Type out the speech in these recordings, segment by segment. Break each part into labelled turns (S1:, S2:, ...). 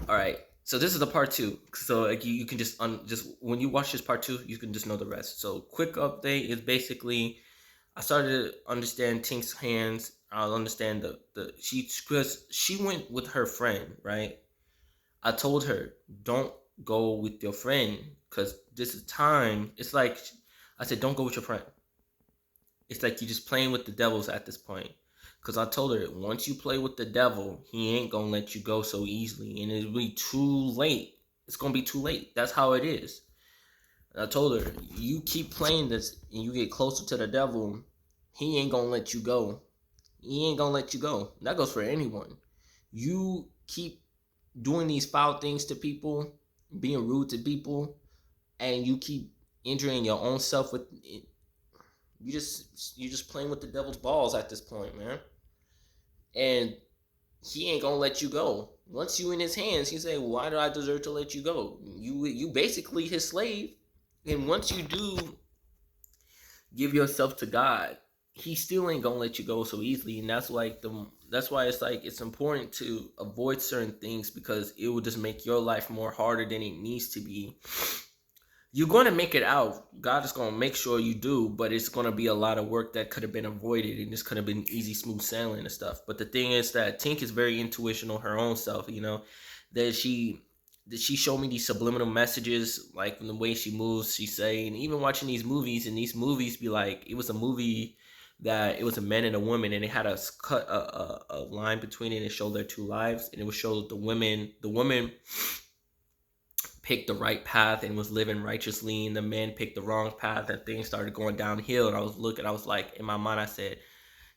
S1: All right. So this is the part two. So like you can just when you watch this part two, you can just know the rest. So quick update is basically I started to understand Tink's hands. I'll understand the she because she went with her friend, right? I told her don't go with your friend because this is time. It's like I said, don't go with your friend. It's like you're just playing with the devils at this point. Cause I told her once you play with the devil, he ain't gonna let you go so easily, and it'll be too late. It's gonna be too late. That's how it is. And I told her you keep playing this, and you get closer to the devil, he ain't gonna let you go. He ain't gonna let you go. That goes for anyone. You keep doing these foul things to people, being rude to people, and you keep injuring your own self with you just playing with the devil's balls at this point, man. And he ain't gonna let you go. Once you in his hands, he say, "Why do I deserve to let you go? You basically his slave." And once you do give yourself to God, he still ain't gonna let you go so easily. And that's why it's like it's important to avoid certain things because it will just make your life more harder than it needs to be. You're going to make it out. God is going to make sure you do, but it's going to be a lot of work that could have been avoided, and this could have been easy, smooth sailing and stuff. But the thing is that Tink is very intuitional her own self. That she showed me these subliminal messages, like in the way she moves, she say, and even watching these movies, and these movies be like, it was a movie that it was a man and a woman, and it had a cut a line between it, and it showed their two lives, and it would show the woman picked the right path and was living righteously, and the man picked the wrong path, and things started going downhill. And I was like, in my mind, I said,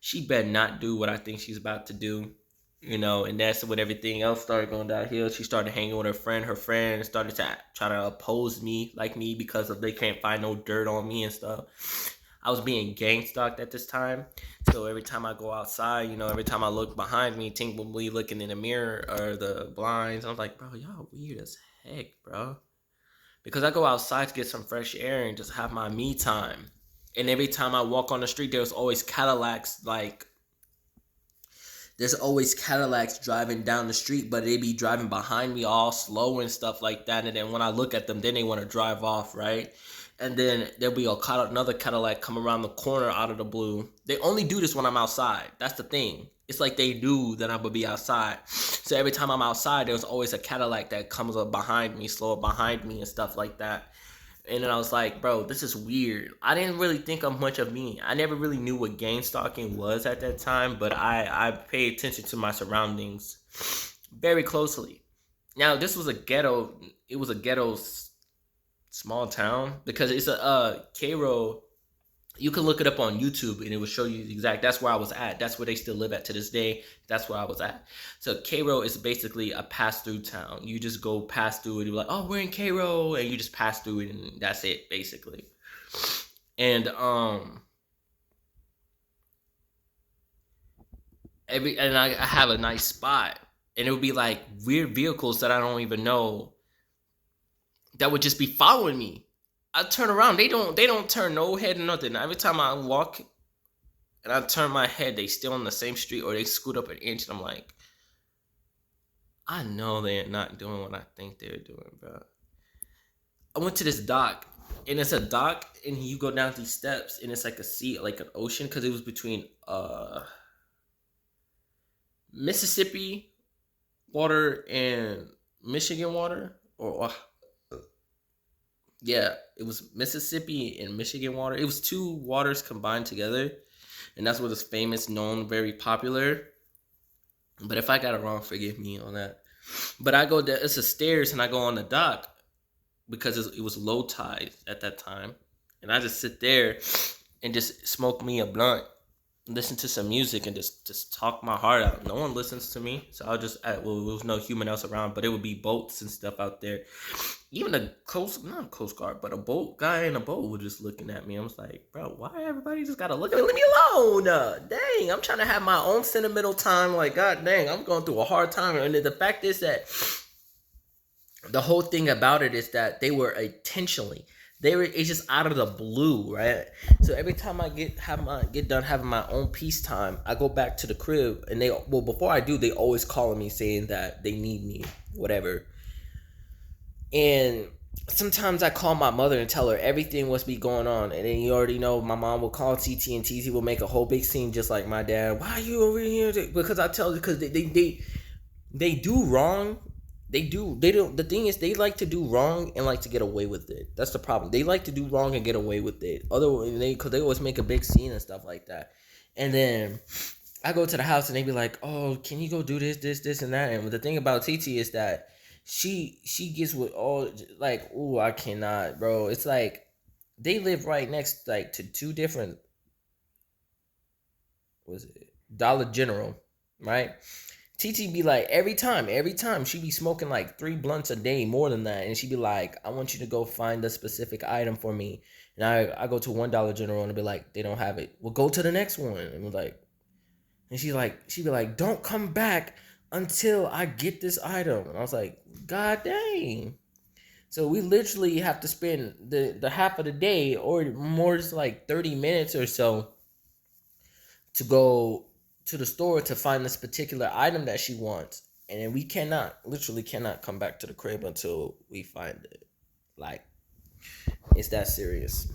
S1: she better not do what I think she's about to do. And that's when everything else started going downhill. She started hanging with her friend. Her friend started to try to oppose me, like me, because of they can't find no dirt on me and stuff. I was being gang stalked at this time. So every time I go outside, every time I look behind me, Tink will be looking in the mirror or the blinds. I was like, bro, y'all weird as heck, bro. Because I go outside to get some fresh air and just have my me time. And every time I walk on the street, there's always Cadillacs driving down the street, but they be driving behind me all slow and stuff like that. And then when I look at them, then they want to drive off, right? And then there'll be another Cadillac come around the corner out of the blue. They only do this when I'm outside. That's the thing. It's like they knew that I'm gonna be outside. So every time I'm outside, there's always a Cadillac that comes up behind me, slow up behind me, and stuff like that. And then I was like, bro, this is weird. I didn't really think of much of me. I never really knew what gang stalking was at that time, but I paid attention to my surroundings very closely. Now, this was a ghetto. It was a ghetto small town because it's a Cairo. You can look it up on YouTube and it will show you exact. That's where I was at. That's where they still live at to this day. That's where I was at. So Cairo is basically a pass through town. You just go pass through it. You're like, oh, we're in Cairo, and you just pass through it, and that's it basically. And I have a nice spot, and it would be like weird vehicles that I don't even know that would just be following me. I turn around, they don't turn no head or nothing. Every time I walk and I turn my head, they still on the same street or they scoot up an inch, and I'm like, I know they're not doing what I think they're doing, bro. I went to this dock, and it's a dock, and you go down these steps, and it's like a sea, like an ocean, because it was between Mississippi water and Michigan water, or yeah, it was Mississippi and Michigan water. It was two waters combined together, and that's what is famous, known, very popular. But if I got it wrong, forgive me on that. But I go there. It's a stairs, and I go on the dock because it was low tide at that time, and I just sit there and just smoke me a blunt, listen to some music, and just talk my heart out. No one listens to me, so I'll just well, there was no human else around, but it would be boats and stuff out there. Even a not a coast guard, but a boat guy in a boat was just looking at me. I was like, bro, why everybody just gotta look at me? Leave me alone. Dang, I'm trying to have my own sentimental time. Like, god dang, I'm going through a hard time. And the fact is that the whole thing about it is that they were intentionally It's just out of the blue, right? So every time I get done having my own peace time, I go back to the crib, and before I do, they always calling me saying that they need me, whatever. And sometimes I call my mother and tell her everything what's be going on, and then you already know my mom will call TT, and TT will make a whole big scene just like my dad. Why are you over here? Because I tell you, because they do wrong. They don't. The thing is, they like to do wrong and like to get away with it. That's the problem. They like to do wrong and get away with it. Otherwise, because they always make a big scene and stuff like that. And then I go to the house and they be like, "Oh, can you go do this, and that?" And the thing about TT is that she gets with all like, "Oh, I cannot, bro." It's like they live right next like to two different. Was it Dollar General, right? TT be like, every time she be smoking like 3 blunts a day, more than that, and she be like, I want you to go find a specific item for me. And I go to $1 General and be like, they don't have it. Well, go to the next one. And we're like, and she be like, don't come back until I get this item. And I was like, God dang. So we literally have to spend the half of the day or more, just like 30 minutes or so to go to the store to find this particular item that she wants, and then we literally cannot come back to the crib until we find it. Like, it's that serious.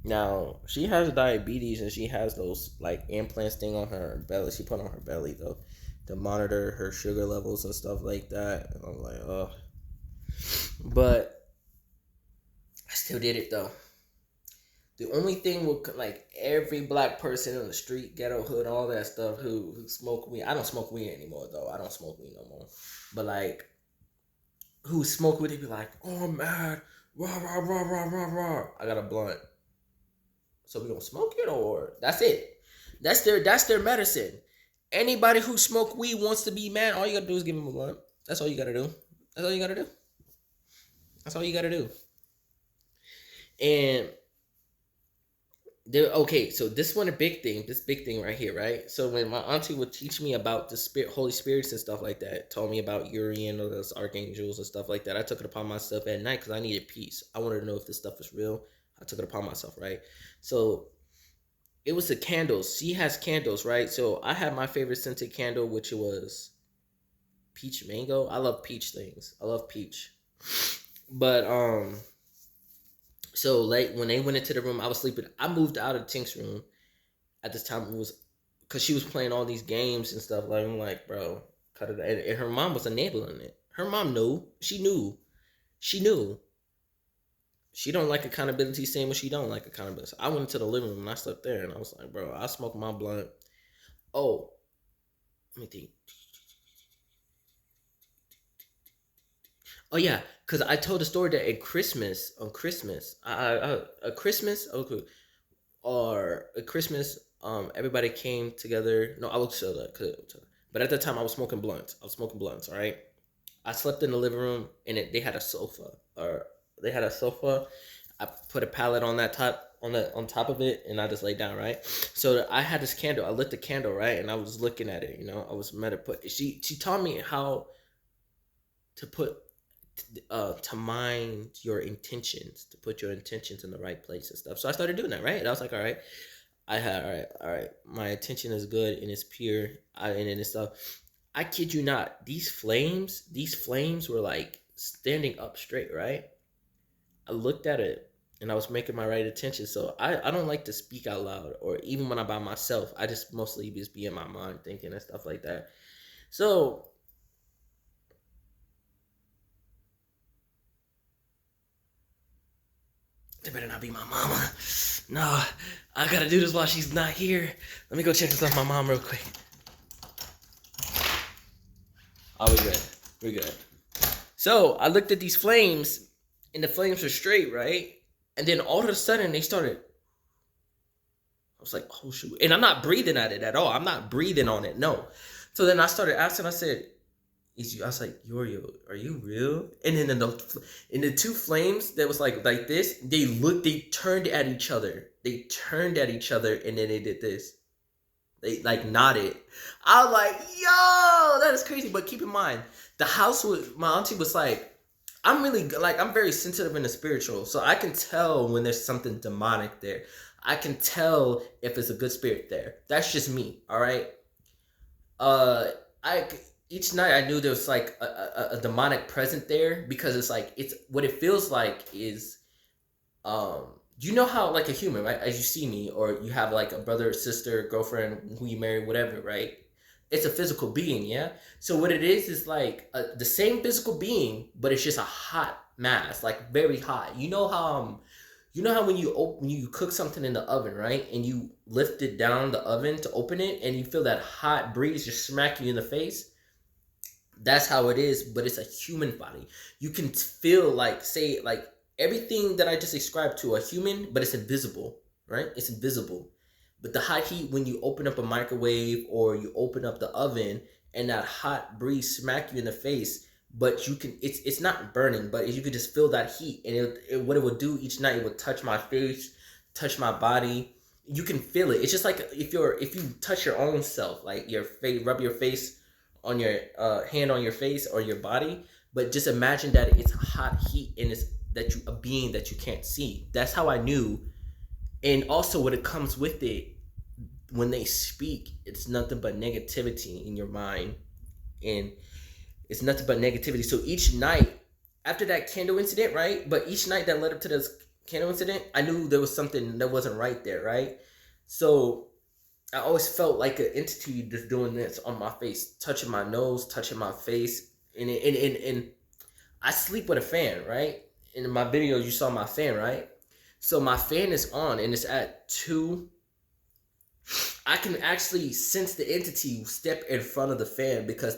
S1: Now, she has diabetes, and she has those like implants thing on her belly. She put on her belly though to monitor her sugar levels and stuff like that. And I'm like, oh, but I still did it though. The only thing with like every black person in the street, ghetto, hood, all that stuff who smoke weed. I don't smoke weed anymore though. I don't smoke weed no more. But like, who smoke weed, they be like, "Oh, I'm mad, rah rah rah rah rah rah." I got a blunt, so we gonna smoke it, or that's it. That's their medicine. Anybody who smoke weed wants to be mad. All you gotta do is give them a blunt. That's all you gotta do. That's all you gotta do. That's all you gotta do. And okay, so this big thing right here, right? So when my auntie would teach me about the Holy Spirits and stuff like that, told me about Urian or those archangels and stuff like that, I took it upon myself at night because I needed peace. I wanted to know if this stuff was real. I took it upon myself, right? So it was the candles. She has candles, right? So I had my favorite scented candle, which was peach mango. I love peach things. I love peach. But so like when they went into the room, I was sleeping. I moved out of Tink's room at this time. It was because she was playing all these games and stuff. Like, I'm like, bro, cut it. And her mom was enabling it. Her mom knew. She knew. She don't like accountability, same as she don't like accountability. I went into the living room and I slept there, and I was like, bro, I smoked my blunt. Oh, let me think. Oh yeah, because I told the story that at Christmas, okay, or a Christmas, everybody came together. No, I looked so that, but at that time I was smoking blunts. All right. I slept in the living room, and they had a sofa, I put a pallet on that on top of it, and I just laid down, right? So I had this candle. I lit the candle, right, and I was looking at it. I was She taught me how to put to mind your intentions, to put your intentions in the right place and stuff. So I started doing that, right? And I was like, all right, all right. My intention is good and it's pure, and it's stuff. I kid you not, these flames were like standing up straight, right? I looked at it and I was making my right intention. So I don't like to speak out loud, or even when I'm by myself, I just mostly just be in my mind thinking and stuff like that. So they better not be my mama. No, I gotta do this while she's not here. Let me go check this out my mom real quick. Oh, we're good. So I looked at these flames, and the flames are straight, right? And then all of a sudden they started. I was like, oh shoot. And I'm not breathing at it at all. I'm not breathing on it, no. So then I started asking, I said, I was like, Yorio, are you real? And then in the two flames that was like this, they turned at each other. And then they did this. They like nodded. I was like, yo, that is crazy. But keep in mind, my auntie was like, I'm very sensitive in the spiritual, so I can tell when there's something demonic there. I can tell if it's a good spirit there. That's just me, all right. Uh, I each night I knew there was like a demonic present there because it's like it's what it feels like is you know how like a human, right? As you see me, or you have like a brother, sister, girlfriend who you marry, whatever, right? It's a physical being, yeah. So what it is like the same physical being, but it's just a hot mass, like very hot. You know how when when you cook something in the oven, right, and you lift it down the oven to open it, and you feel that hot breeze just smack you in the face. That's how it is, but it's a human body. You can feel like say like everything that I just described to a human, but it's invisible, right? It's invisible. But the hot heat when you open up a microwave or you open up the oven and that hot breeze smack you in the face, but you can it's not burning, but you could just feel that heat and what it would do each night, it would touch my face, touch my body. You can feel it. It's just like if you touch your own self, like your face, rub your face on your hand on your face or your body, but just imagine that it's hot heat and it's that you a being that you can't see. That's how I knew. And also what it comes with it, when they speak, it's nothing but negativity in your mind, and it's nothing but negativity. So each night after that candle incident, right, but each night that led up to this candle incident, I knew there was something that wasn't right there, right? So I always felt like an entity just doing this on my face, touching my nose, touching my face, and I sleep with a fan, right? In my video you saw my fan, right? So my fan is on and it's at 2. I can actually sense the entity step in front of the fan because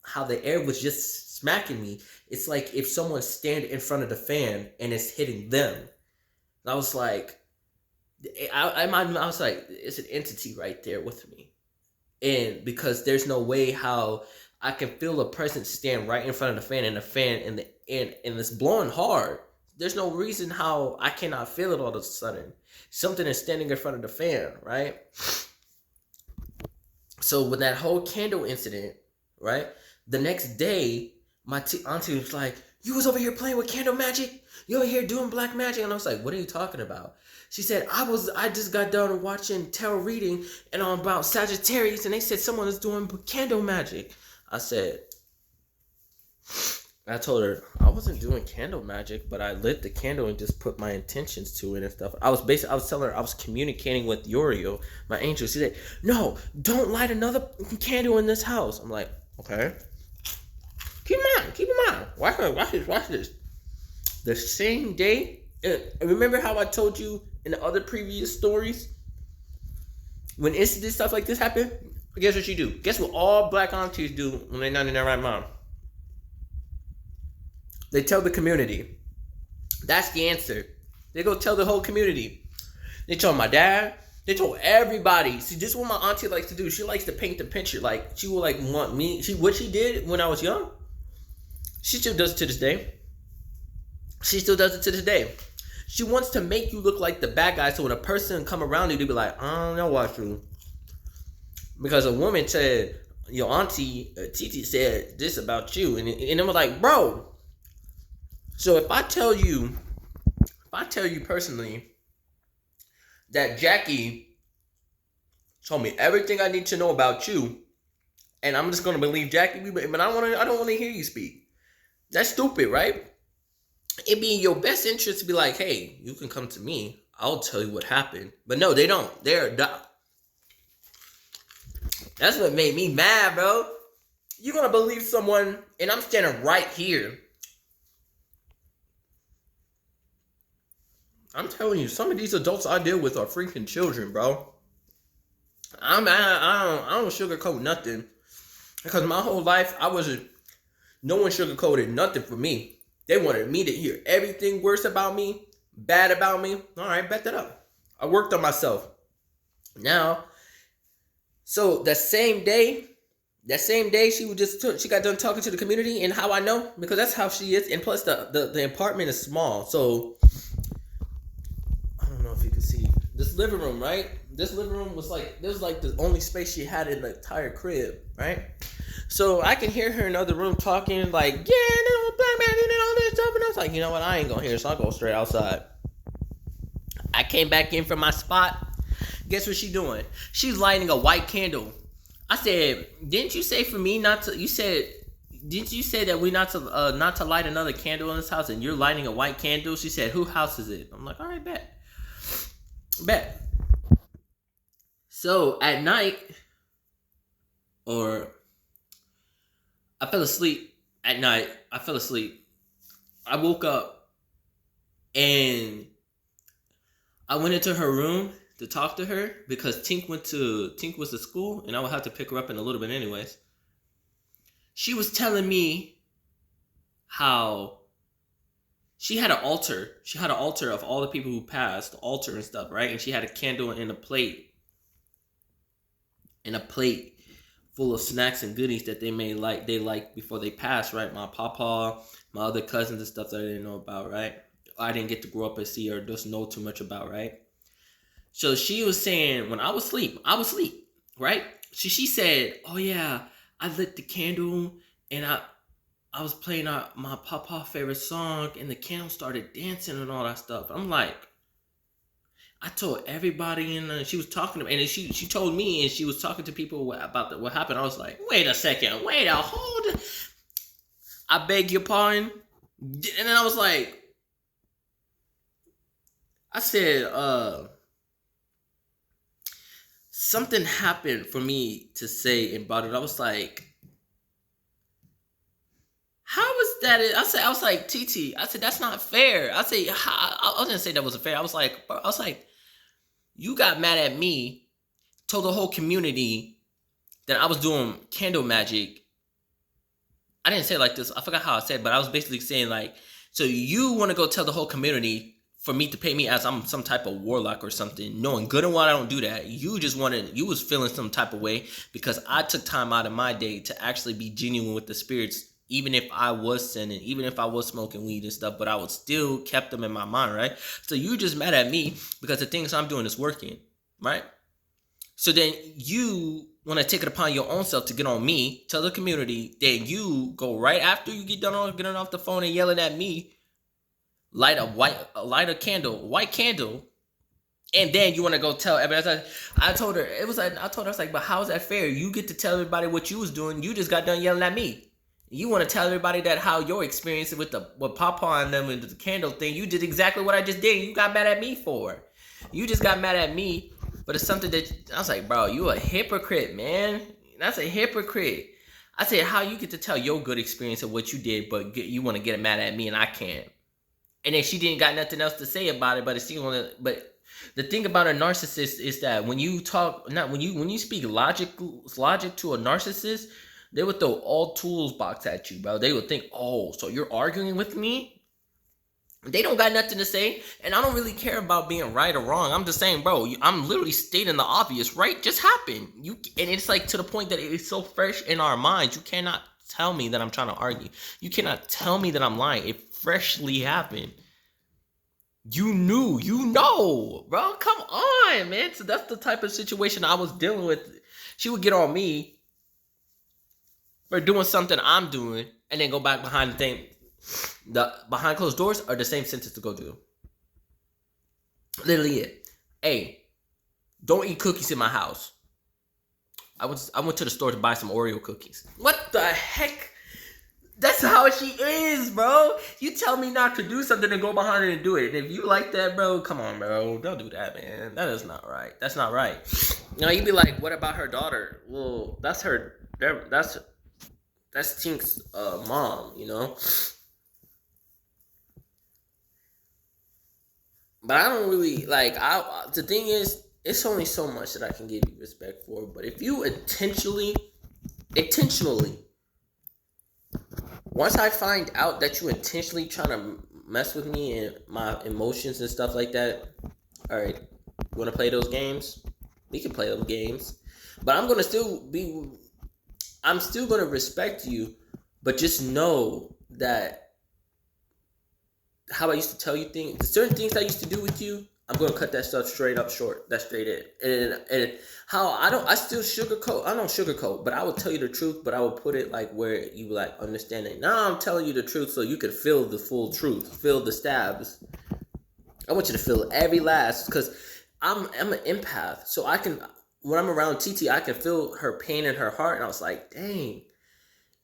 S1: how the air was just smacking me. It's like if someone stand in front of the fan and it's hitting them. And I was like, I was like, it's an entity right there with me. And because there's no way how I can feel a presence stand right in front of the fan and it's blowing hard. There's no reason how I cannot feel it all of a sudden. Something is standing in front of the fan, right? So with that whole candle incident, right? The next day, my auntie was like, "You was over here playing with candle magic? You over here doing black magic?" And I was like, "What are you talking about?" She said, I just got done watching tarot reading and on about Sagittarius, and they said someone is doing candle magic. I told her I wasn't doing candle magic, but I lit the candle and just put my intentions to it and stuff. I was telling her I was communicating with Uriel, my angel. She said, "No, don't light another candle in this house." I'm like, okay. Keep in mind. Watch this. The same day, remember how I told you in the other previous stories, when incident stuff like this happen, guess what you do? Guess what all black aunties do when they're not in their right mind? They tell the community. That's the answer. They go tell the whole community. They told my dad. They told everybody. See, this is what my auntie likes to do. She likes to paint the picture. Like, she will like want me. What she did when I was young, she still does it to this day. She still does it to this day. She wants to make you look like the bad guy, so when a person come around you, they be like, "I don't know what you." Because a woman said, your auntie Titi said this about you, and I'm like, bro. So if I tell you personally that Jackie told me everything I need to know about you, and I'm just gonna believe Jackie, but I don't want to hear you speak. That's stupid, right? It'd be in your best interest to be like, "Hey, you can come to me. I'll tell you what happened." But no, they don't. That's what made me mad, bro. You're gonna believe someone, and I'm standing right here. I'm telling you, some of these adults I deal with are freaking children, bro. I don't sugarcoat nothing, because my whole life no one sugarcoated nothing for me. They wanted me to hear everything worse about me, bad about me. All right, bet that up. I worked on myself. Now, so that same day she got done talking to the community, and how I know, because that's how she is, and plus the apartment is small, so I don't know if you can see this living room, right? This living room was like, this was like the only space she had in the entire crib, right? So I can hear her in the other room talking like, yeah, no, black man, and all this. up, and I was like, you know what, I ain't gonna hear, so I'll go straight outside. I came back in from my spot. Guess what she doing? She's lighting a white candle. I said, didn't you say for me not to? Didn't you say that we not to light another candle in this house, and you're lighting a white candle? She said, who house is it? I'm like, all right, bet. So at night, or I fell asleep at night. I woke up and I went into her room to talk to her because Tink was to school, and I would have to pick her up in a little bit anyways. She was telling me how she had an altar. She had an altar of all the people who passed, the altar and stuff, right? And she had a candle and a plate. Full of snacks and goodies that they like before they passed, right? My papa, my other cousins and stuff that I didn't know about, right? I didn't get to grow up and see or just know too much about, right? So she was saying, when I was asleep, right? So she said, oh yeah, I lit the candle and I was playing my papa favorite song, and the candle started dancing and all that stuff. I'm like, I told everybody, and she was talking to me, and she told me, and she was talking to people about what happened. I was like, wait a second, hold. I beg your pardon. And then I was like, I said, something happened for me to say about it. I was like, how was that? I was like, TT, I said, that's not fair. I said, I didn't say that wasn't fair. I was like, you got mad at me, told the whole community that I was doing candle magic. I didn't say it like this. I forgot how I said it, but I was basically saying like, so you want to go tell the whole community for me to pay me as I'm some type of warlock or something, knowing good and well I don't do that. You was feeling some type of way because I took time out of my day to actually be genuine with the spirits, even if I was sinning, even if I was smoking weed and stuff, but I would still kept them in my mind, right? So you just mad at me because the things I'm doing is working, right? So then you want to take it upon your own self to get on me, tell the community, then you go right after you get done getting off the phone and yelling at me, light a white candle, and then you want to go tell everybody. I told her, I was like, but how is that fair? You get to tell everybody what you was doing. You just got done yelling at me. You want to tell everybody that how your experience with Papa and them and the candle thing, you did exactly what I just did. You got mad at me for. You just got mad at me, but it's something that I was like, bro, you a hypocrite, man. That's a hypocrite. I said, how you get to tell your good experience of what you did, but you want to get mad at me and I can't. And then she didn't got nothing else to say about it, but but the thing about a narcissist is that when you speak logic to a narcissist, they would throw all tools box at you, bro. They would think, oh, so you're arguing with me? They don't got nothing to say, and I don't really care about being right or wrong. I'm just saying, bro, I'm literally stating the obvious, right? Just happened. And it's like to the point that it's so fresh in our minds. You cannot tell me that I'm trying to argue. You cannot tell me that I'm lying. It freshly happened. You know, bro. Come on, man. So that's the type of situation I was dealing with. She would get on me for doing something I'm doing, and then go back behind the thing. The behind closed doors are the same sentence to go do. Literally it. Hey, don't eat cookies in my house. I went to the store to buy some Oreo cookies. What the heck? That's how she is, bro. You tell me not to do something and go behind her and do it. And if you like that, bro, come on, bro. Don't do that, man. That is not right. That's not right. You'd be like, what about her daughter? Well, that's her. That's Tink's mom, you know? But I don't really, the thing is, it's only so much that I can give you respect for. But if you intentionally, once I find out that you intentionally trying to mess with me and my emotions and stuff like that, all right, you want to play those games? We can play those games. But I'm still going to respect you, but just know that how I used to tell you things, certain things I used to do with you, I'm gonna cut that stuff straight up short. That's straight it. And how I still sugarcoat. I don't sugarcoat, but I will tell you the truth. But I will put it like where you like understand it. Now I'm telling you the truth so you can feel the full truth, feel the stabs. I want you to feel every last because I'm an empath, so I can when I'm around TT, I can feel her pain in her heart, and I was like, dang,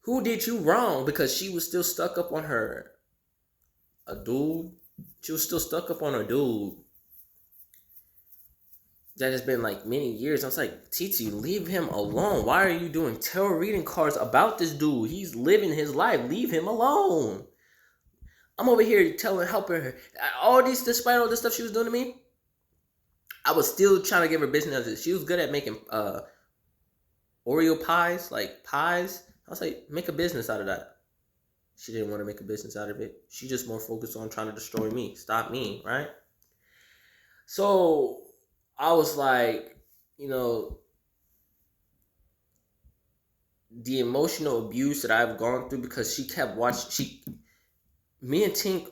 S1: who did you wrong? Because she was still stuck up on a dude. She was still stuck up on a dude that has been like many years. I was like, TT, leave him alone. Why are you doing tarot reading cards about this dude? He's living his life. Leave him alone. I'm over here helping her. Despite all this stuff she was doing to me, I was still trying to give her business. She was good at making Oreo pies, like pies. I was like, make a business out of that. She didn't want to make a business out of it. She just more focused on trying to destroy me, stop me, right? So I was like, the emotional abuse that I've gone through because she kept watching. Me and Tink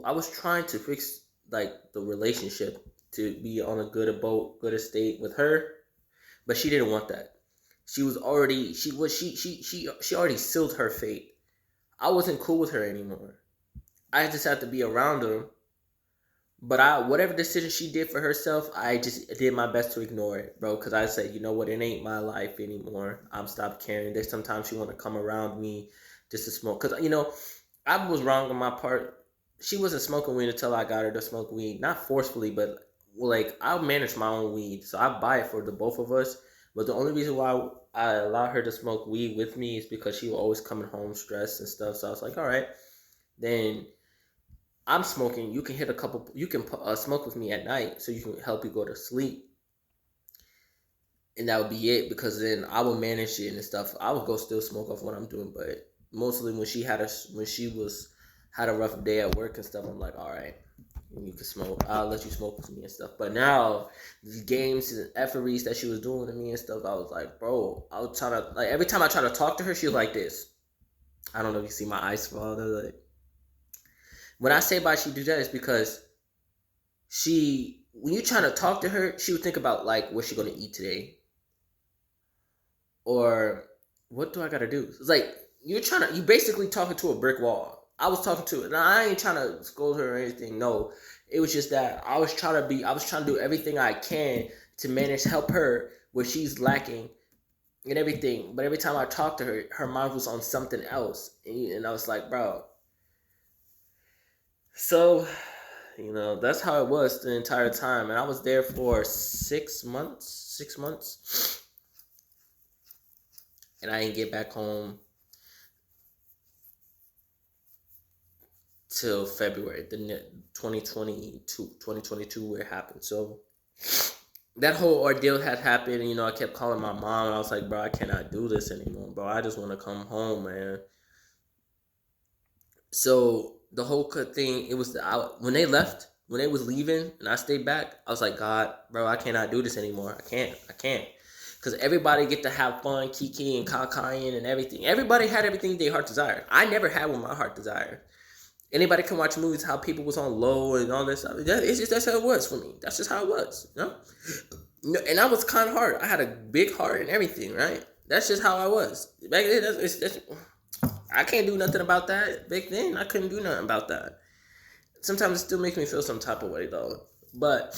S1: I was trying to fix like the relationship to be on a good estate with her, but she didn't want that. She already sealed her fate. I wasn't cool with her anymore. I just had to be around her. But whatever decision she did for herself, I just did my best to ignore it, bro. Because I said, you know what, it ain't my life anymore. I'm stopped caring. There's sometimes she want to come around me just to smoke. Because, I was wrong on my part. She wasn't smoking weed until I got her to smoke weed. Not forcefully, but like I manage my own weed. So I buy it for the both of us. But the only reason why I allow her to smoke weed with me is because she was always coming home stressed and stuff. So I was like, all right, then I'm smoking. You can smoke with me at night so you can help you go to sleep. And that would be it because then I would manage it and stuff. I would go still smoke off what I'm doing, but mostly when she had a rough day at work and stuff, I'm like, all right, you can smoke. I'll let you smoke with me and stuff. But now the games and efferees that she was doing to me and stuff, I was like, bro, I was trying to like every time I try to talk to her, she was like this. I don't know if you see my eyes fall. They're like, when I say why she do that is because when you're trying to talk to her, she would think about like what's she gonna eat today, or what do I gotta do? It's like you basically talking to a brick wall. I was talking to her. Now I ain't trying to scold her or anything. No, it was just that I was trying to do everything I can to help her where she's lacking and everything. But every time I talked to her, her mind was on something else, and I was like, bro. So, that's how it was the entire time, and I was there for 6 months, and I didn't get back home till February, 2022 where it happened. So that whole ordeal had happened, I kept calling my mom, and I was like, bro, I cannot do this anymore, bro. I just want to come home, man. So the whole thing, it was when they was leaving, and I stayed back, I was like, God, bro, I cannot do this anymore. I can't. Because everybody get to have fun, kiki and kakaing and everything. Everybody had everything their heart desired. I never had what my heart desired. Anybody can watch movies how people was on low and all this stuff. That's how it was for me. That's just how it was, And I was kind of hard. I had a big heart and everything, right? That's just how I was. Back then, I can't do nothing about that. Back then, I couldn't do nothing about that. Sometimes it still makes me feel some type of way, though. But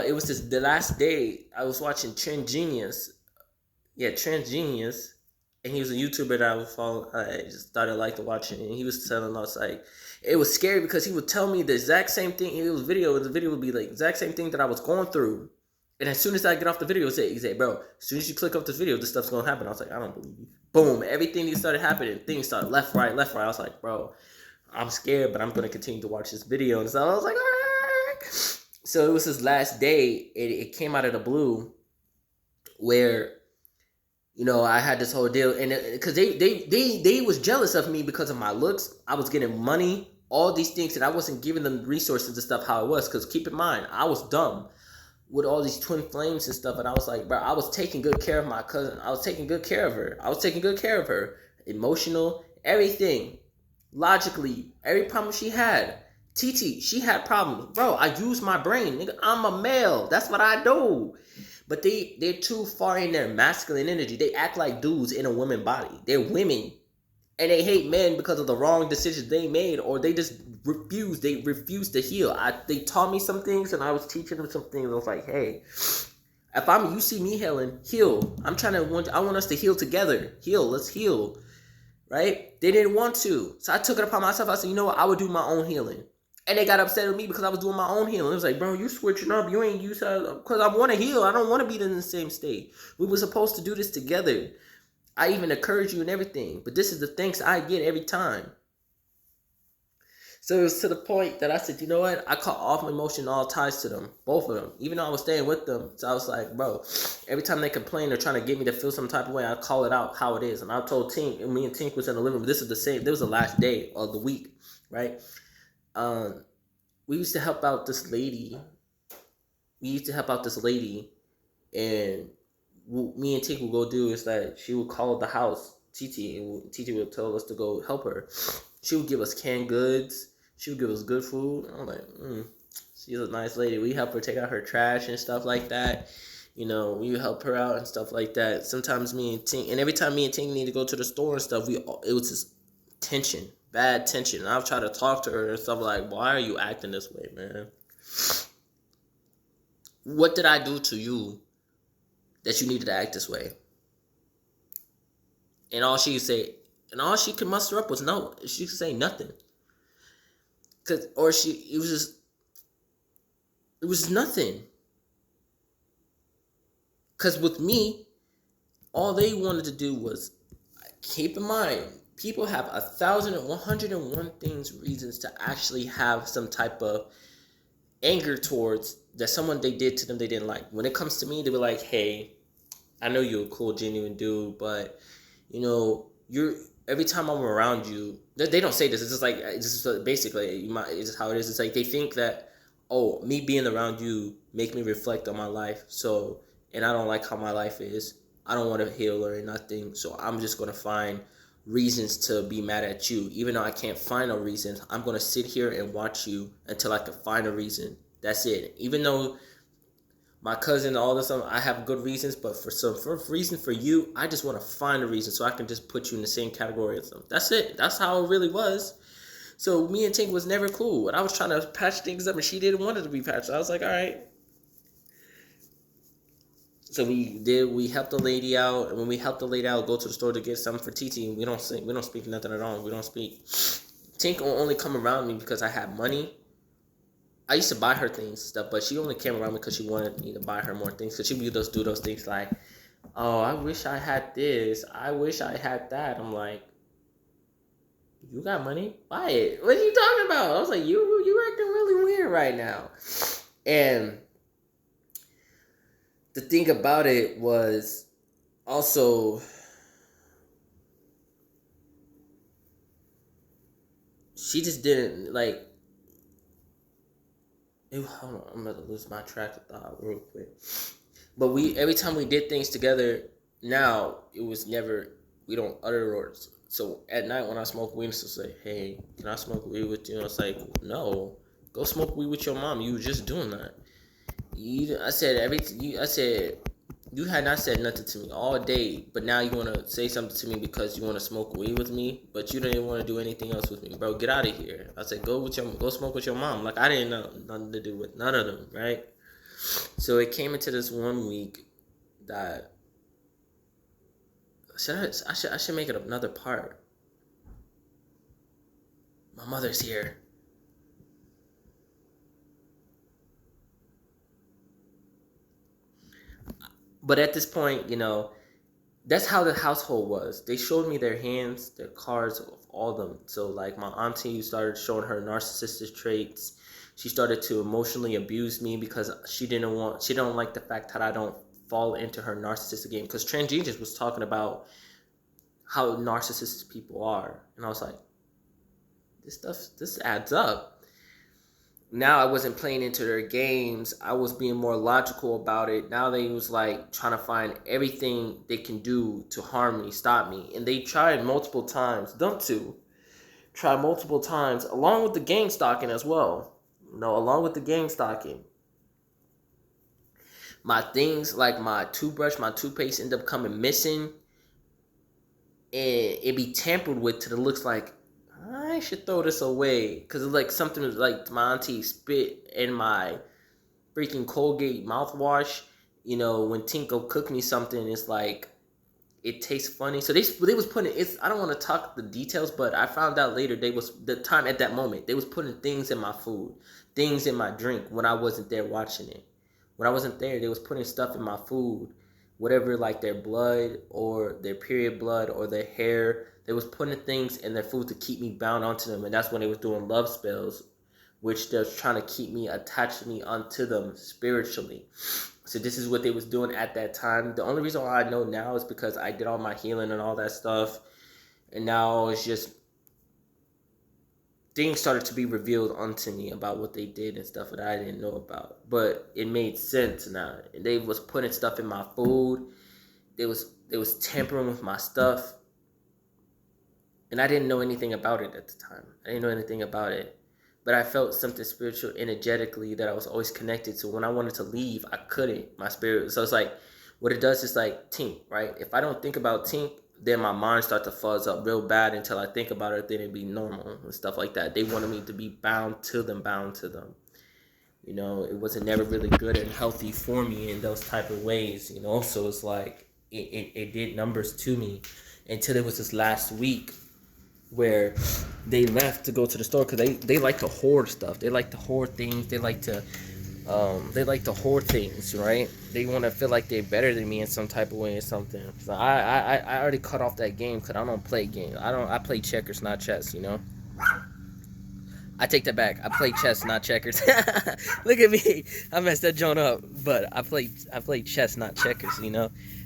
S1: it was the last day I was watching Trend Genius. Yeah, Trend Genius. And he was a YouTuber that I was following. I just started to watch it. And he was telling us, like, it was scary because he would tell me the exact same thing. It was video. The video would be like, exact same thing that I was going through. And as soon as I get off the video, he said, bro, as soon as you click off this video, this stuff's going to happen. I was like, I don't believe you. Boom. Everything that started happening. Things started left, right. I was like, bro, I'm scared, but I'm going to continue to watch this video. And so I was like, all right. So it was his last day. It came out of the blue where, I had this whole deal. And because they was jealous of me because of my looks. I was getting money, all these things. And I wasn't giving them resources and stuff how it was. Because keep in mind, I was dumb with all these twin flames and stuff, and I was like, bro, I was taking good care of my cousin. I was taking good care of her. Emotional, everything. Logically, every problem she had. TT, she had problems. Bro, I use my brain. Nigga, I'm a male. That's what I do. But they're too far in their masculine energy. They act like dudes in a woman body. They're women. And they hate men because of the wrong decisions they made, or they just refuse. They refuse to heal. They taught me some things, and I was teaching them some things. I was like, hey, if you see me healing, heal. I want us to heal together. Heal. Let's heal. Right? They didn't want to. So I took it upon myself. I said, you know what? I would do my own healing. And they got upset with me because I was doing my own healing. It was like, bro, you switching up. You ain't used to, because I want to heal. I don't want to be in the same state. We were supposed to do this together. I even encourage you and everything. But this is the thanks I get every time. So it was to the point that I said, you know what? I cut off my emotion, all ties to them. Both of them. Even though I was staying with them. So I was like, bro, every time they complain, they're trying to get me to feel some type of way. I call it out how it is. And I told Tink, and me and Tink was in the living room. This is the same. This was the last day of the week, right? We used to help out this lady. And what me and Tink would go do is that she would call the house, TT, and TT would tell us to go help her. She would give us canned goods. She would give us good food. I'm like, she's a nice lady. We help her take out her trash and stuff like that. You know, we would help her out and stuff like that. Sometimes me and Tink, and every time me and Tink need to go to the store and stuff, it was just tension, bad tension. And I've tried to talk to her and stuff like, why are you acting this way, man? What did I do to you that you needed to act this way? And all she could muster up was no. She could say nothing. It was nothing. Because with me, all they wanted to do was, keep in mind, people have 1,101 reasons to actually have some type of anger towards that someone they did to them they didn't like. When it comes to me, they be like, hey, I know you're a cool, genuine dude, but, you know, every time I'm around you, they don't say this. It's just like, basically, it's just how it is. It's like they think that, oh, me being around you make me reflect on my life. So, and I don't like how my life is. I don't want to heal or nothing. So I'm just going to find reasons to be mad at you. Even though I can't find no reasons, I'm going to sit here and watch you until I can find a reason. That's it. Even though my cousin, all this stuff, I have good reasons, but for reason for you, I just want to find a reason so I can just put you in the same category as them. That's it. That's how it really was. So me and Tink was never cool. And I was trying to patch things up, and she didn't want it to be patched. I was like, all right. So we helped the lady out, and when we helped the lady out, go to the store to get something for TT. We don't speak nothing at all. We don't speak. Tink will only come around me because I had money. I used to buy her things and stuff, but she only came around me because she wanted me to buy her more things. Because she would do those things like, oh, I wish I had this. I wish I had that. I'm like, you got money? Buy it. What are you talking about? I was like, you acting really weird right now. And the thing about it was also, she just didn't like. Hold on, I'm gonna lose my track of thought real quick. But every time we did things together, now it was never, we don't utter words. So at night when I smoke weed, it's just like, hey, can I smoke weed with you? And it's like, no, go smoke weed with your mom. You were just doing that. I said you had not said nothing to me all day, but now you want to say something to me because you want to smoke weed with me, but you didn't want to do anything else with me, bro. Get out of here. I said, go smoke with your mom. Like, I didn't know nothing to do with none of them, right? So it came into this one week that I should make it another part. My mother's here. But at this point, you know, that's how the household was. They showed me their hands, their cards of all of them. So like my auntie started showing her narcissistic traits. She started to emotionally abuse me because she don't like the fact that I don't fall into her narcissistic game. Because Transgenius was talking about how narcissistic people are. And I was like, this adds up. Now I wasn't playing into their games. I was being more logical about it. Now they was like trying to find everything they can do to harm me, stop me. And they tried multiple times. Them two Tried multiple times, along with the gang stalking as well. Along with the gang stalking. My things like my toothbrush, my toothpaste end up coming missing. And it be tampered with till it looks like I should throw this away. Because it's like something like my auntie spit in my freaking Colgate mouthwash. When Tinko cooked me something, it's like it tastes funny. So they was putting it's. I don't want to talk the details, but I found out later at that moment they was putting things in my food, things in my drink when I wasn't there watching it. When I wasn't there, they was putting stuff in my food, whatever, like their blood or their period blood or their hair. They was putting things in their food to keep me bound onto them, and that's when they was doing love spells, which they're trying to keep me attached me onto them spiritually. So this is what they was doing at that time. The only reason why I know now is because I did all my healing and all that stuff, and now it's just things started to be revealed unto me about what they did and stuff that I didn't know about. But it made sense now. They was putting stuff in my food. They was tampering with my stuff, and I didn't know anything about it at the time. I didn't know anything about it. But I felt something spiritual energetically that I was always connected to. When I wanted to leave, I couldn't. My spirit. So it's like, what it does is like Tink, right? If I don't think about Tink, then my mind starts to fuzz up real bad until I think about it, then it'd be normal and stuff like that. They wanted me to be bound to them. It wasn't never really good and healthy for me in those type of ways, So it's like, it did numbers to me until it was this last week where they left to go to the store because they like to hoard stuff. They like to hoard things. They like to hoard things, right? They want to feel like they're better than me in some type of way or something. So I already cut off that game because I don't play games. I play checkers, not chess. I take that back. I play chess, not checkers. Look at me. I messed that joint up, but I play chess, not checkers.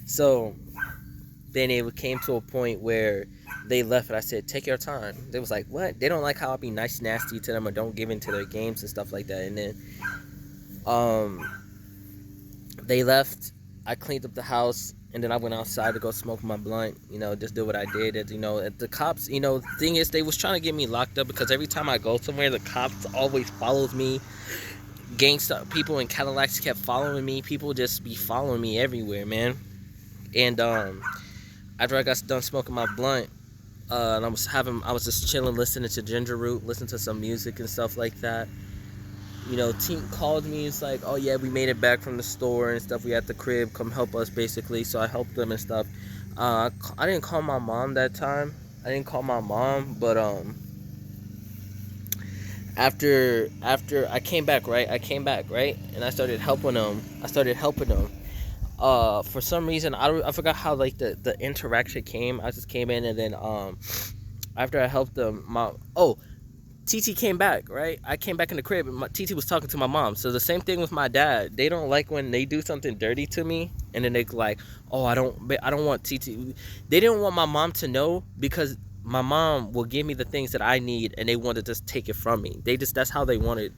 S1: So then it came to a point where they left and I said, take your time. They was like, what? They don't like how I be nice, nasty to them or don't give in to their games and stuff like that. And then they left. I cleaned up the house and then I went outside to go smoke my blunt, just do what I did. And, the cops, the thing is they was trying to get me locked up because every time I go somewhere, the cops always follows me. Gangsta people in Cadillacs kept following me. People just be following me everywhere, man. And after I got done smoking my blunt, and I was just chilling, listening to Ginger Root, listening to some music and stuff like that. Tink called me. It's like, oh yeah, we made it back from the store and stuff. We at the crib, come help us, basically. So I helped them and stuff. I didn't call my mom that time. But after I came back, right? And I started helping them. For some reason, I forgot how like the interaction came. I just came in and then after I helped them, TT came back, right? I came back in the crib and TT was talking to my mom. So the same thing with my dad. They don't like when they do something dirty to me and then they like, oh, I don't want TT. They didn't want my mom to know because my mom will give me the things that I need and they want to just take it from me. That's how they wanted.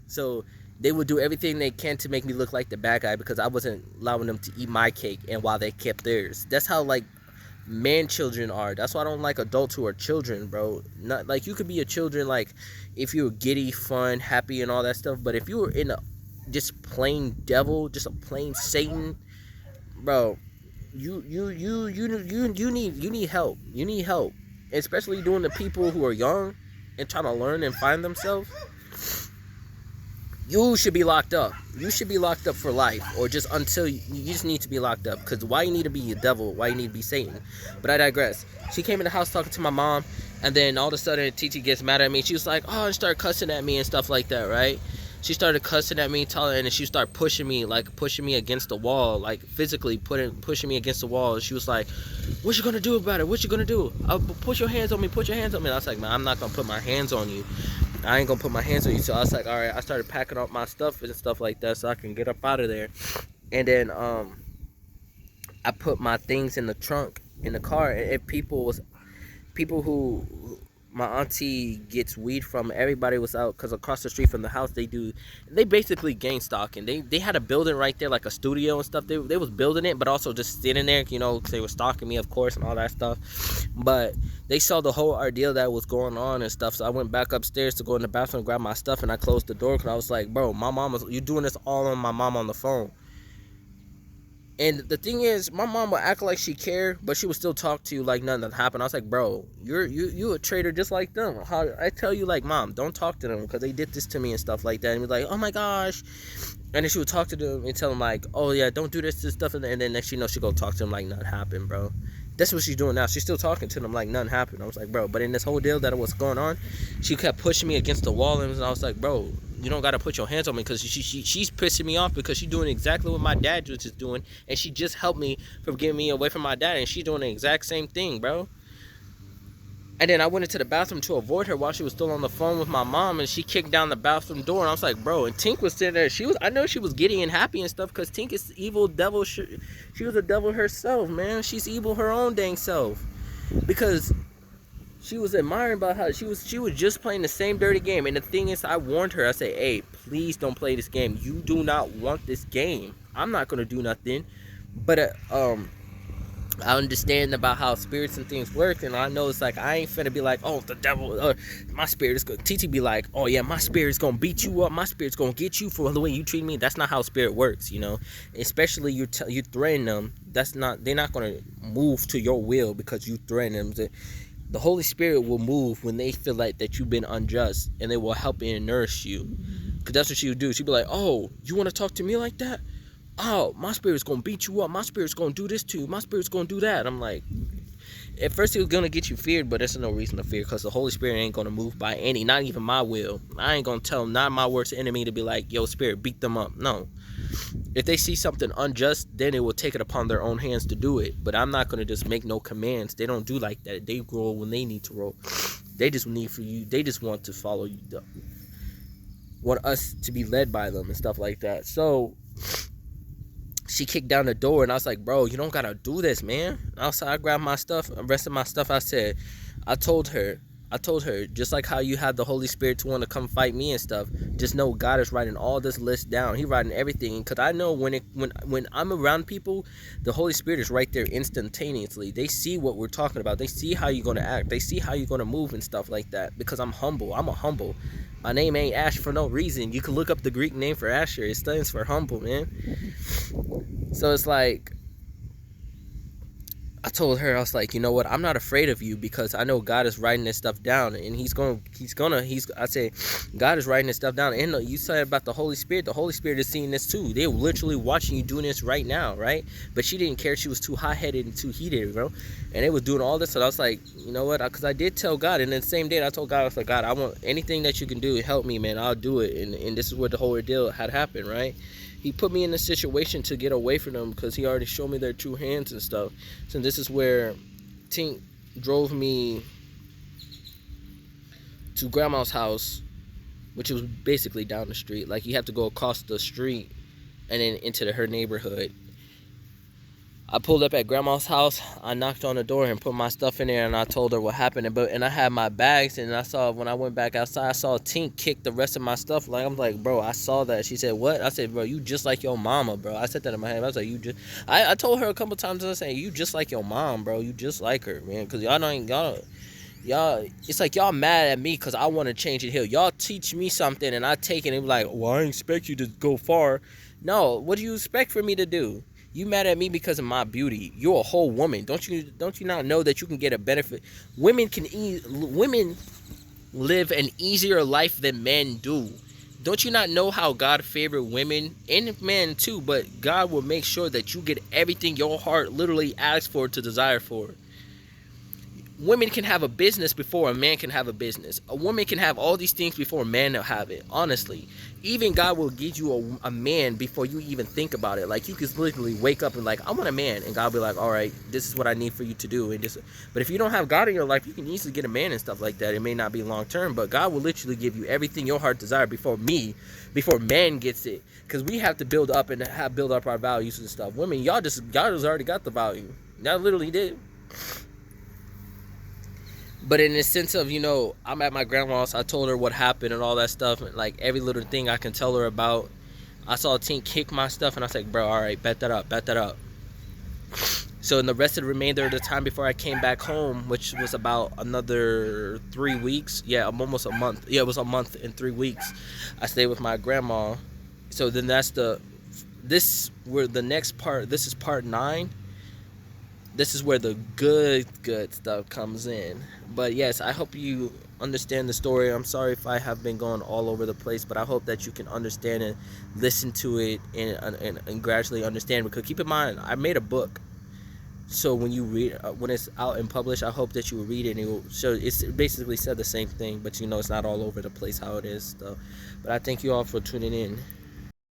S1: So they would do everything they can to make me look like the bad guy because I wasn't allowing them to eat my cake and while they kept theirs. That's how like man children are. That's why I don't like adults who are children, bro. Not like you could be a children like if you were giddy, fun, happy and all that stuff, but if you were in a just plain devil, just a plain Satan, bro, you need help. You need help. Especially doing the people who are young and trying to learn and find themselves. You should be locked up. You should be locked up for life, or just until you just need to be locked up. Because why you need to be a devil? Why you need to be Satan? But I digress. She came in the house talking to my mom, and then all of a sudden, TT gets mad at me. She was like, "Oh," and started cussing at me and stuff like that, right? She started cussing at me, and she started pushing me against the wall, like physically pushing me against the wall. And she was like, "What you gonna do about it? What you gonna do? Put your hands on me. Put your hands on me." And I was like, "Man, I'm not gonna put my hands on you. I ain't gonna put my hands on you." So I was like, all right. I started packing up my stuff and stuff like that so I can get up out of there. And then I put my things in the trunk in the car. And people who my auntie gets weed from. Everybody was out because across the street from the house they basically gang stalking. They had a building right there, like a studio and stuff. They was building it, but also just sitting there, you know, because they were stalking me, of course, and all that stuff. But they saw the whole ordeal that was going on and stuff. So I went back upstairs to go in the bathroom and grab my stuff, and I closed the door because I was like, bro, you doing this all on my mom on the phone. And the thing is, my mom would act like she cared, but she would still talk to you like nothing happened. I was like, bro, you a traitor just like them. How I tell you, like, mom, don't talk to them because they did this to me and stuff like that. And be like, oh my gosh. And then she would talk to them and tell them like, oh yeah, don't do this stuff. And then next you know, she go talk to them like nothing happened, bro. That's what she's doing now. She's still talking to them like nothing happened. I was like, bro, but in this whole deal that was going on, she kept pushing me against the wall, and I was like, bro, you don't gotta put your hands on me because she's pissing me off because she's doing exactly what my dad was just doing, and she just helped me from getting me away from my dad, and she's doing the exact same thing, bro. And then I went into the bathroom to avoid her while she was still on the phone with my mom, and she kicked down the bathroom door, and I was like, bro, and Tink was sitting there. I know she was giddy and happy and stuff because Tink is evil devil. She was a devil herself, man. She's evil her own dang self because she was admiring about how she was just playing the same dirty game. And the thing is, I warned her. I said, hey, please don't play this game. You do not want this game. I'm not going to do nothing. But I understand about how spirits and things work, and I know it's like I ain't finna be like, oh, the devil, my spirit is good. TT be like, oh yeah, my spirit's gonna beat you up, my spirit's gonna get you for the way you treat me. That's not how spirit works, you know. Especially you threaten them. They're not gonna move to your will because you threaten them. The Holy Spirit will move when they feel like that you've been unjust, and they will help and nourish you. Cause that's what she would do. She'd be like, oh, you want to talk to me like that? Oh, my spirit's gonna beat you up, my spirit's gonna do this to you, my spirit's gonna do that. I'm like, at first it was gonna get you feared, but there's no reason to fear because the Holy Spirit ain't gonna move by not even my will. I ain't gonna tell not my worst enemy to be like, yo, spirit, beat them up. No. If they see something unjust, then it will take it upon their own hands to do it. But I'm not gonna just make no commands. They don't do like that. They roll when they need to roll. They just need for you. They just want to follow you. Want us to be led by them and stuff like that. So she kicked down the door, and I was like, bro, you don't gotta do this, man. Outside, I grabbed my stuff, the rest of my stuff. I told her, just like how you had the Holy Spirit to want to come fight me and stuff, just know God is writing all this list down. He writing everything, because I know when I'm around people, the Holy Spirit is right there instantaneously. They see what we're talking about. They see how you're going to act. They see how you're going to move and stuff like that, because I'm humble. I'm a humble. My name ain't Ash for no reason. You can look up the Greek name for Asher. It stands for humble, man. So it's like, I told her, I was like, you know what? I'm not afraid of you because I know God is writing this stuff down, and I say, God is writing this stuff down. And you said about the Holy Spirit. The Holy Spirit is seeing this too. They're literally watching you doing this right now, right? But she didn't care. She was too hot-headed and too heated, bro. And they was doing all this. So I was like, you know what? Because I did tell God, and then the same day I told God, I was like, God, I want anything that you can do to help me, man. I'll do it. And this is where the whole ordeal had happened, right? He put me in a situation to get away from them because he already showed me their true hands and stuff. So this is where Tink drove me to grandma's house, which was basically down the street. Like, you have to go across the street and then into her neighborhood. I pulled up at grandma's house. I knocked on the door and put my stuff in there, and I told her what happened. And I had my bags, and I saw, when I went back outside, I saw Tink kick the rest of my stuff. Like, I'm like, bro, I saw that. She said, what? I said, bro, you just like your mama, bro. I said that in my head. I was like, I told her a couple times, I was saying, you just like your mom, bro. You just like her, man. Because y'all, it's like y'all mad at me because I want to change it here. Y'all teach me something, and I take it and be like, well, I expect you to go far. No, what do you expect for me to do? You mad at me because of my beauty. You're a whole woman. Don't you not know that you can get a benefit? Women live an easier life than men do. Don't you not know how God favored women and men too? But God will make sure that you get everything your heart literally asks for to desire for. Women can have a business before a man can have a business. A woman can have all these things before a man will have it. Honestly, even God will give you a man before you even think about it. Like, you can literally wake up and like, I want a man, and God will be like, all right, this is what I need for you to do. And this, but if you don't have God in your life, you can easily get a man and stuff like that. It may not be long term, but God will literally give you everything your heart desires before man gets it. Because we have to build up our values and stuff. Women, y'all just already got the value. Y'all literally did. But in the sense of, I'm at my grandma's, I told her what happened and all that stuff, and like every little thing I can tell her about. I saw Tink kick my stuff, and I was like, bro, all right, bet that up, bet that up. So in the rest of the remainder of the time before I came back home, which was about another 3 weeks, yeah, almost a month. Yeah, it was a month and 3 weeks. I stayed with my grandma. So then the next part. This is part 9. This is where the good stuff comes in. But yes, I hope you understand the story. I'm sorry if I have been going all over the place, but I hope that you can understand and listen to it and gradually understand. Because keep in mind, I made a book. So when you read, when it's out and published, I hope that you will read it and it will show. It's basically said the same thing, but it's not all over the place how it is. But I thank you all for tuning in.